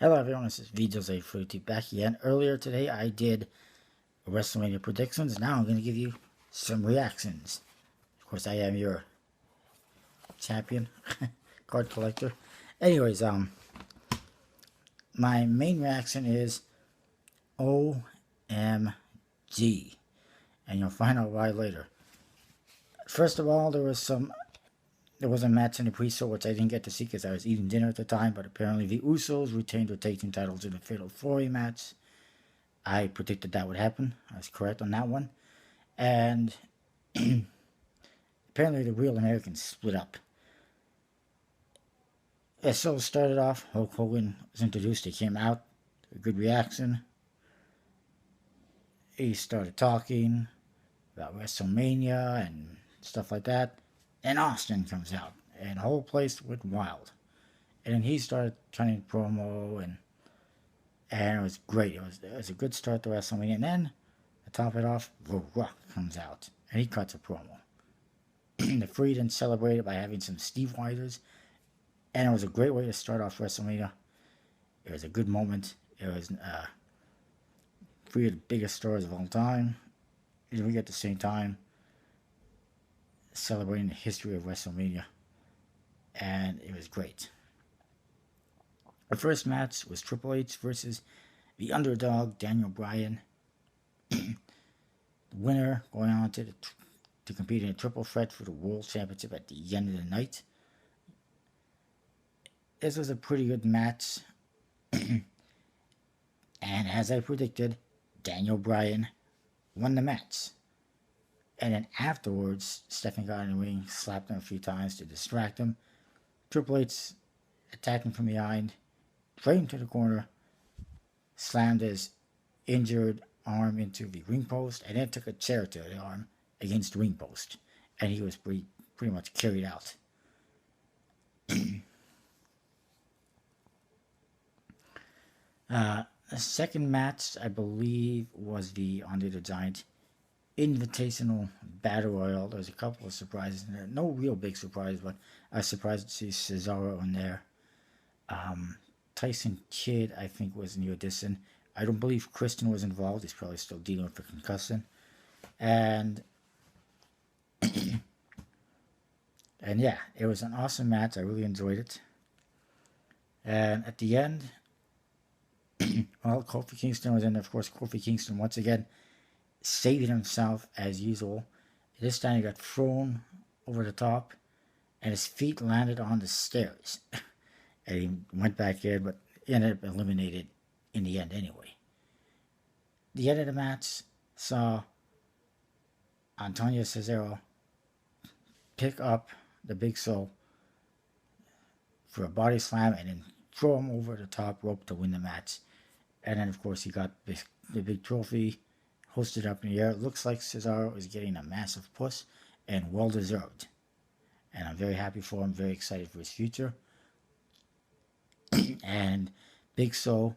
Hello everyone, this is VJose42 back again. Earlier today I did WrestleMania predictions. Now I'm going to give you some reactions. Of course I am your champion, card collector. Anyways, my main reaction is OMG. And you'll find out why later. First of all, there was a match in the pre-show which I didn't get to see because I was eating dinner at the time, but apparently the Usos retained their tag team titles in a Fatal 4-Way match. I predicted that would happen. I was correct on that one. And apparently the Real Americans split up. As so started off, Hulk Hogan was introduced. He came out, a good reaction. He started talking about WrestleMania and stuff like that. And Austin comes out, and the whole place went wild. And then he started cutting promo, and it was great. It was a good start to WrestleMania. And then, to top it off, The Rock comes out, and he cuts a promo. The Freedom celebrated by having some Steve Widers, and it was a great way to start off WrestleMania. It was a good moment. It was three of the biggest stars of all time. And we at the same time celebrating the history of WrestleMania, and it was great. The first match was Triple H versus the underdog Daniel Bryan. The winner going on to compete in a triple threat for the World Championship at the end of the night. This was a pretty good match, and as I predicted, Daniel Bryan won the match. And then afterwards, Stephanie got in the ring, slapped him a few times to distract him. Triple H attacked him from behind, dragged him to the corner, slammed his injured arm into the ring post, and then took a chair to the arm against the ring post. And he was pretty much carried out. The second match, I believe, was the Andre the Giant Invitational Battle Royal. There's a couple of surprises in there. No real big surprise, but I was surprised to see Cesaro in there. Tyson Kidd, I think, was a new addition. I don't believe Christian was involved. He's probably still dealing with a concussion. And yeah, it was an awesome match. I really enjoyed it. And at the end, well, Kofi Kingston was in. Of course, Kofi Kingston once again saving himself as usual. This time he got thrown over the top, and his feet landed on the stairs. And he went back in, but he ended up eliminated in the end anyway. The end of the match saw Antonio Cesaro pick up the Big Show for a body slam and then throw him over the top rope to win the match. And then, of course, he got the big trophy hosted up in the air. It looks like Cesaro is getting a massive push, and well deserved. And I'm very happy for him, very excited for his future. And Big Show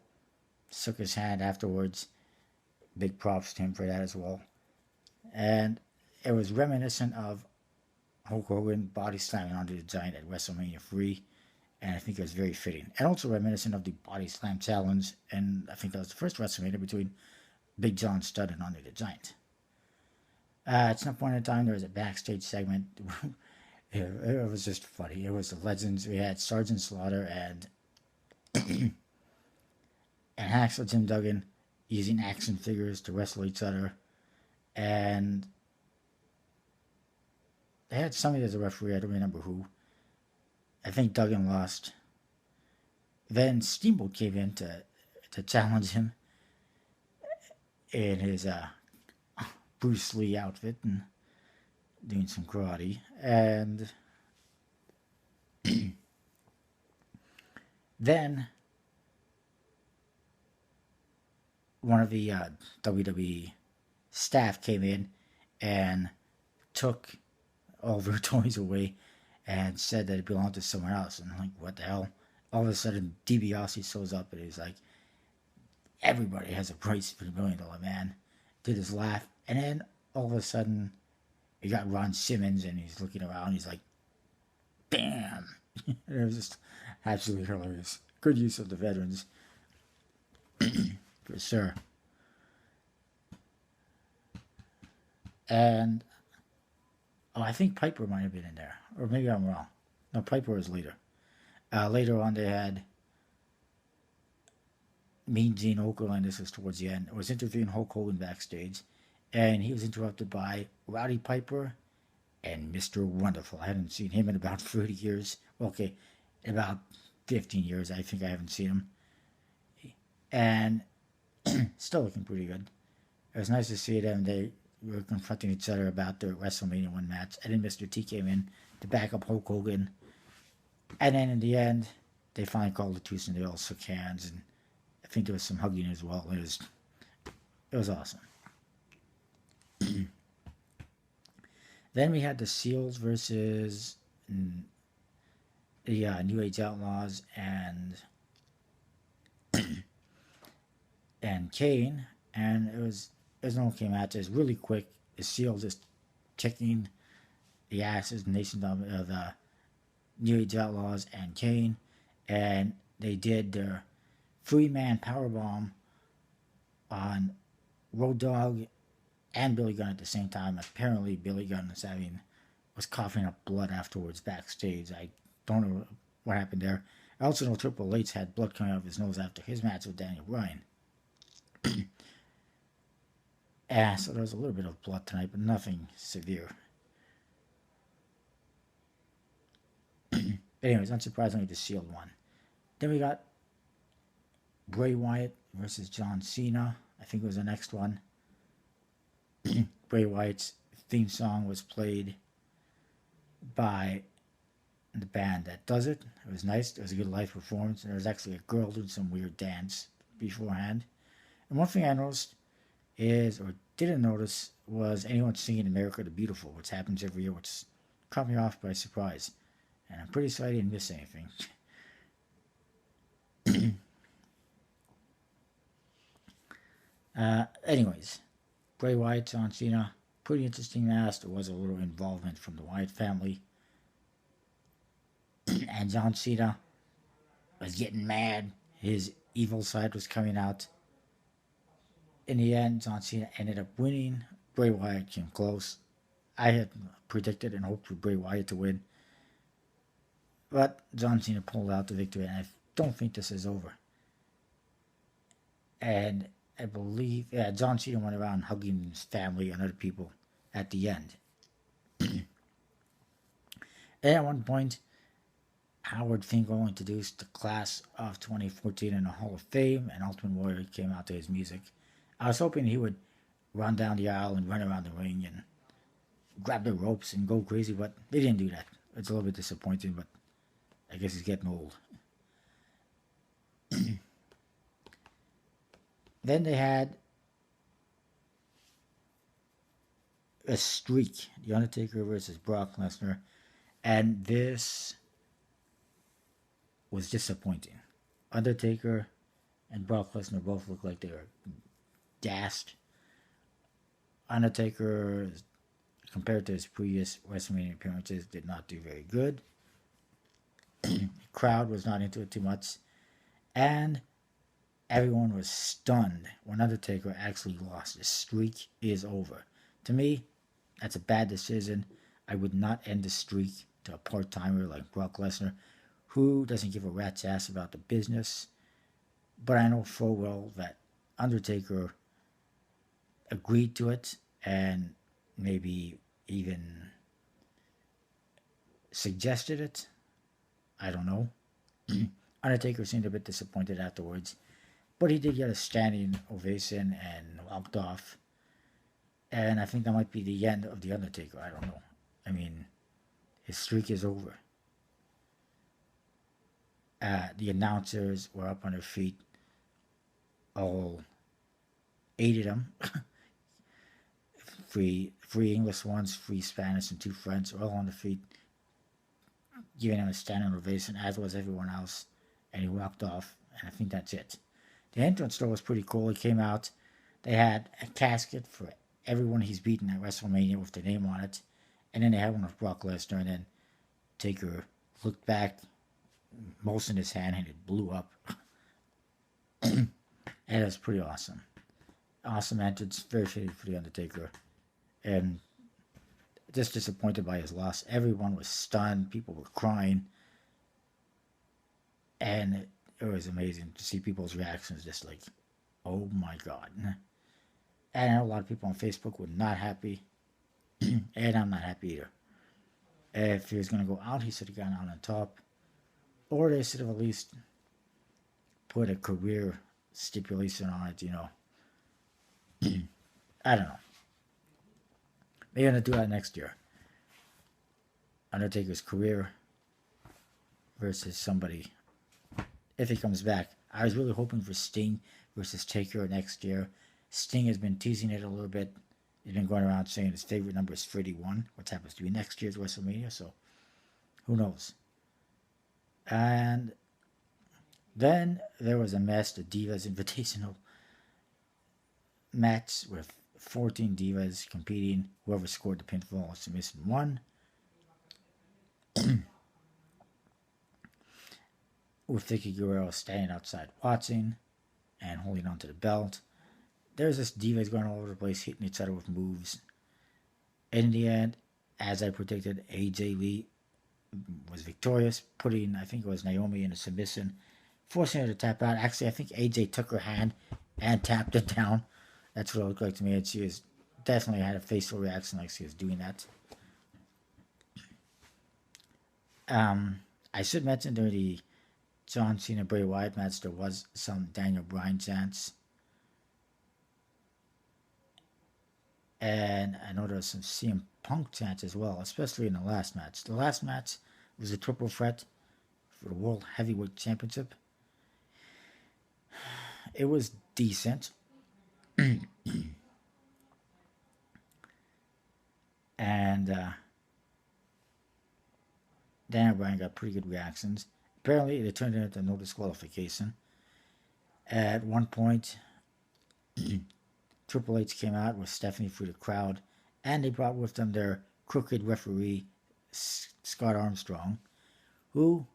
shook his hand afterwards. Big props to him for that as well. And it was reminiscent of Hulk Hogan body slamming Andre the Giant at WrestleMania 3. And I think it was very fitting. And also reminiscent of the Body Slam Challenge. And I think that was the first WrestleMania between Big John Studd and Andre the Giant. At some point in time, there was a backstage segment. It was just funny. It was the Legends. We had Sergeant Slaughter and Hacksaw Jim Duggan using action figures to wrestle each other. And they had somebody as a referee. I don't remember who. I think Duggan lost. Then Steamboat came in to challenge him in his Bruce Lee outfit and doing some karate. And then one of the WWE staff came in and took all their toys away and said that it belonged to someone else. And I'm like, what the hell? All of a sudden, DiBiase shows up and he's like, everybody has a price for the $1 Million Man. Did his laugh. And then, all of a sudden, you got Ron Simmons and he's looking around. He's like, bam! It was just absolutely hilarious. Good use of the veterans. for sure. And oh, I think Piper might have been in there, or maybe I'm wrong. No, Piper was later. Later on, they had Mean Gene Okerlund. This was towards the end. Was interviewing Hulk Hogan backstage, and he was interrupted by Rowdy Piper and Mr. Wonderful. I hadn't seen him in about 30 years. Okay, about 15 years. I think I haven't seen him, and still looking pretty good. It was nice to see them. They were confronting each other about their WrestleMania 1 match, and then Mr. T came in to back up Hulk Hogan. And then in the end, they finally called the truce and they all shook hands, and I think there was some hugging as well. It was awesome. Then we had the Seals versus the New Age Outlaws and Kane, and it was an okay match. It was really quick. The Seals just kicking the asses nation of the New Age Outlaws and Kane, and they did their three-man powerbomb on Road Dogg and Billy Gunn at the same time. Apparently, Billy Gunn was coughing up blood afterwards backstage. I don't know what happened there. I also know Triple H had blood coming out of his nose after his match with Daniel Bryan. Yeah, so there was a little bit of blood tonight, but nothing severe. Anyways, unsurprisingly, the Sealed won. Then we got Bray Wyatt versus John Cena. I think it was the next one. Bray Wyatt's theme song was played by the band that does it. It was nice. It was a good live performance. And there was actually a girl doing some weird dance beforehand. And one thing I noticed or didn't notice, was anyone singing America the Beautiful, which happens every year, which caught me off by surprise. And I'm pretty sure I didn't miss anything. Anyways, Bray Wyatt, John Cena, pretty interesting match. There was a little involvement from the Wyatt family. And John Cena was getting mad. His evil side was coming out. In the end, John Cena ended up winning. Bray Wyatt came close. I had predicted and hoped for Bray Wyatt to win. But John Cena pulled out the victory, and I don't think this is over. And I believe, John Cena went around hugging his family and other people at the end. And at one point, Howard Finkel introduced the class of 2014 in the Hall of Fame, and Ultimate Warrior came out to his music. I was hoping he would run down the aisle and run around the ring and grab the ropes and go crazy, but they didn't do that. It's a little bit disappointing, but I guess he's getting old. Then they had a streak, The Undertaker versus Brock Lesnar, and this was disappointing. Undertaker and Brock Lesnar both looked like they were gassed. Undertaker, compared to his previous WrestleMania appearances, did not do very good. The crowd was not into it too much, and everyone was stunned when Undertaker actually lost. His streak is over. To me, that's a bad decision. I would not end the streak to a part-timer like Brock Lesnar, who doesn't give a rat's ass about the business. But I know full well that Undertaker agreed to it and maybe even suggested it. I don't know. Undertaker seemed a bit disappointed afterwards, but he did get a standing ovation and walked off. And I think that might be the end of The Undertaker. I don't know. I mean, his streak is over. The announcers were up on their feet. All 8 of them. three English ones, 3 Spanish, and 2 French, all on the feet, giving him a standing ovation, as was everyone else. And he walked off, and I think that's it. The entrance door was pretty cool. He came out. They had a casket for everyone he's beaten at WrestleMania with their name on it. And then they had one with Brock Lesnar, and then Taker looked back, motioned his hand, and it blew up. And it was pretty awesome. Awesome entrance, very fitting for The Undertaker. And just disappointed by his loss. Everyone was stunned. People were crying. And it was amazing to see people's reactions, just like, oh my God. And I know a lot of people on Facebook were not happy. And I'm not happy either. If he was going to go out, he should have gone out on top. Or they should have at least put a career stipulation on it, I don't know. They're going to do that next year. Undertaker's career versus somebody, if he comes back. I was really hoping for Sting versus Taker next year. Sting has been teasing it a little bit. He's been going around saying his favorite number is 31, which happens to be next year's WrestleMania, so who knows. And then there was a mess, the Divas Invitational match with 14 Divas competing. Whoever scored the pinfall submission won. With Vicky Guerrero standing outside watching and holding onto the belt. There's this Divas going all over the place, hitting each other with moves. In the end, as I predicted, AJ Lee was victorious, putting, I think it was Naomi in a submission, forcing her to tap out. Actually, I think AJ took her hand and tapped it down. That's what it looked like to me. And she was definitely had a facial reaction like she was doing that. I should mention during the John Cena Bray Wyatt match, there was some Daniel Bryan chants. And I know there was some CM Punk chants as well, especially in the last match. The last match was a triple threat for the World Heavyweight Championship. It was decent. And Daniel Bryan got pretty good reactions. Apparently, they turned it into no disqualification. At one point, Triple H came out with Stephanie through the crowd, and they brought with them their crooked referee, Scott Armstrong, who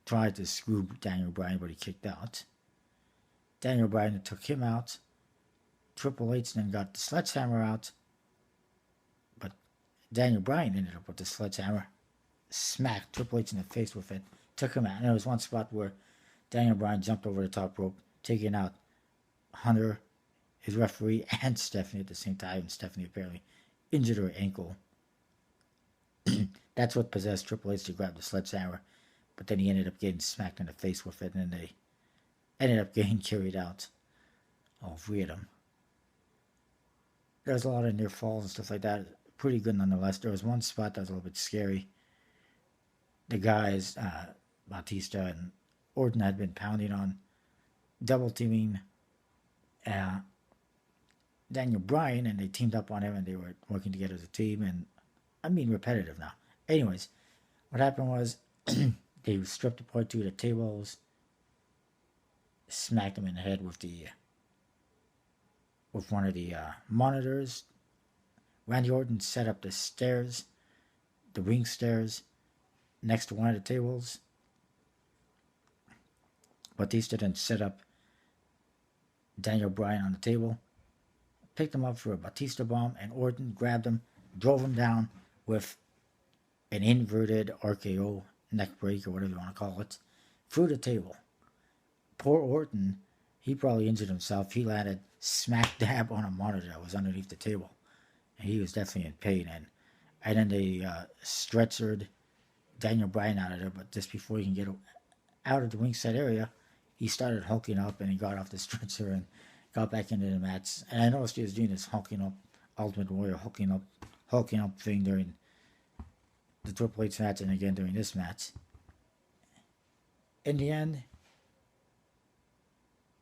tried to screw Daniel Bryan, but he kicked out. Daniel Bryan took him out. Triple H then got the sledgehammer out, but Daniel Bryan ended up with the sledgehammer, smacked Triple H in the face with it, took him out. And there was one spot where Daniel Bryan jumped over the top rope, taking out Hunter, his referee, and Stephanie at the same time. And Stephanie apparently injured her ankle. That's what possessed Triple H to grab the sledgehammer. But then he ended up getting smacked in the face with it, and then they ended up getting carried out. All three of them. There was a lot of near falls and stuff like that. Pretty good nonetheless. There was one spot that was a little bit scary. The guys, Batista and Orton, had been pounding on, double teaming Daniel Bryan, and they teamed up on him, and they were working together as a team, and I'm being repetitive now. Anyways, what happened was they stripped apart two of the tables, smacked him in the head with one of the monitors. Randy Orton set up the stairs, the ring stairs, next to one of the tables. Batista then set up Daniel Bryan on the table, picked him up for a Batista bomb, and Orton grabbed him, drove him down with an inverted RKO, neck break, or whatever you want to call it, through the table. Poor Orton, he probably injured himself. He landed smack dab on a monitor that was underneath the table. And he was definitely in pain. And then they stretchered Daniel Bryan out of there, but just before he can get out of the ringside area, he started hulking up, and he got off the stretcher and got back into the match. And I noticed he was doing this hulking up, Ultimate Warrior hulking up thing during the Triple H match, and again during this match. In the end,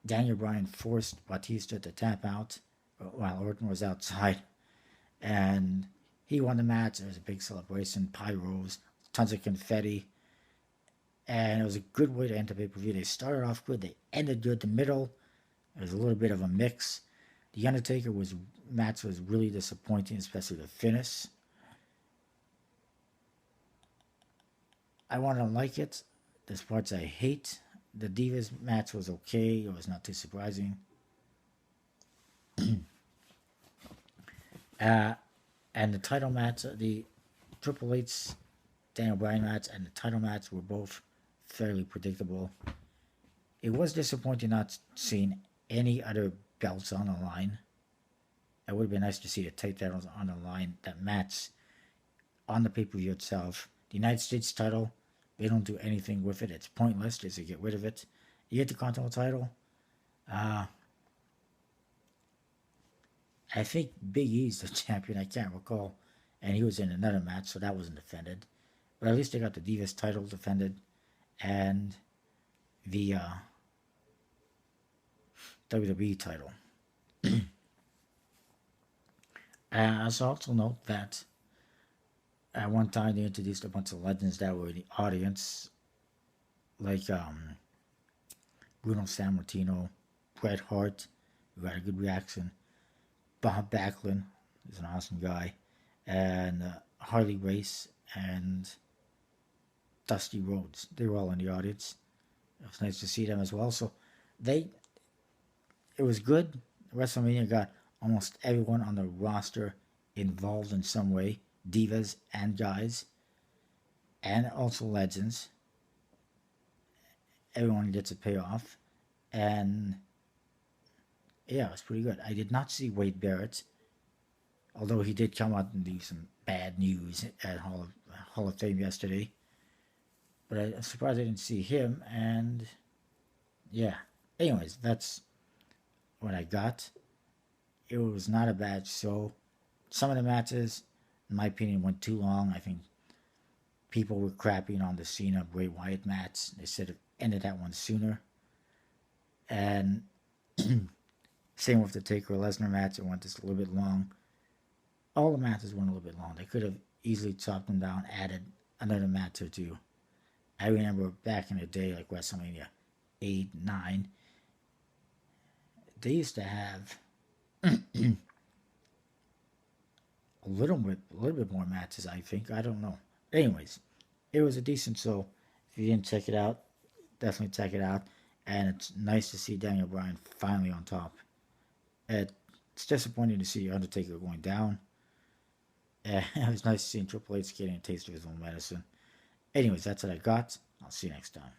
Daniel Bryan forced Batista to tap out while Orton was outside, and he won the match. There was a big celebration, pyros, tons of confetti, and it was a good way to end the pay-per-view. They started off good, they ended good. The middle, there was a little bit of a mix. The Undertaker match was really disappointing, especially the finish. I want to like it. There's parts I hate. The Divas match was okay. It was not too surprising. Uh, and the title match, the Triple H's Daniel Bryan match and the title match were both fairly predictable. It was disappointing not seeing any other belts on the line. It would have been nice to see the titles on the line that match on the pay per view itself. The United States title, they don't do anything with it. It's pointless just to get rid of it. You get the Continental title. Uh, I think Big E's the champion. I can't recall, and he was in another match, so that wasn't defended. But at least they got the Divas title defended, and the WWE title. I also note that at one time they introduced a bunch of legends that were in the audience, like Bruno Sammartino, Bret Hart, who got a good reaction. Bob Backlund is an awesome guy, and Harley Race and Dusty Rhodes. They were all in the audience. It was nice to see them as well. So it was good. WrestleMania got almost everyone on the roster involved in some way, divas and guys, and also legends. Everyone gets a payoff, and yeah, it was pretty good. I did not see Wade Barrett, although he did come out and do some bad news at Hall of Fame yesterday. But I'm surprised I didn't see him, and yeah. Anyways, that's what I got. It was not a bad show. Some of the matches, in my opinion, went too long. I think people were crapping on the Cena Bray Wyatt match. They should have ended that one sooner. And same with the Taker Lesnar match. It went just a little bit long. All the matches went a little bit long. They could have easily chopped them down, added another match or two. I remember back in the day, like WrestleMania 8, 9, they used to have a little bit more matches, I think. I don't know. Anyways, it was a decent show. If you didn't check it out, definitely check it out. And it's nice to see Daniel Bryan finally on top. It's disappointing to see Undertaker going down. It was nice seeing Triple H getting a taste of his own medicine. Anyways, that's what I got. I'll see you next time.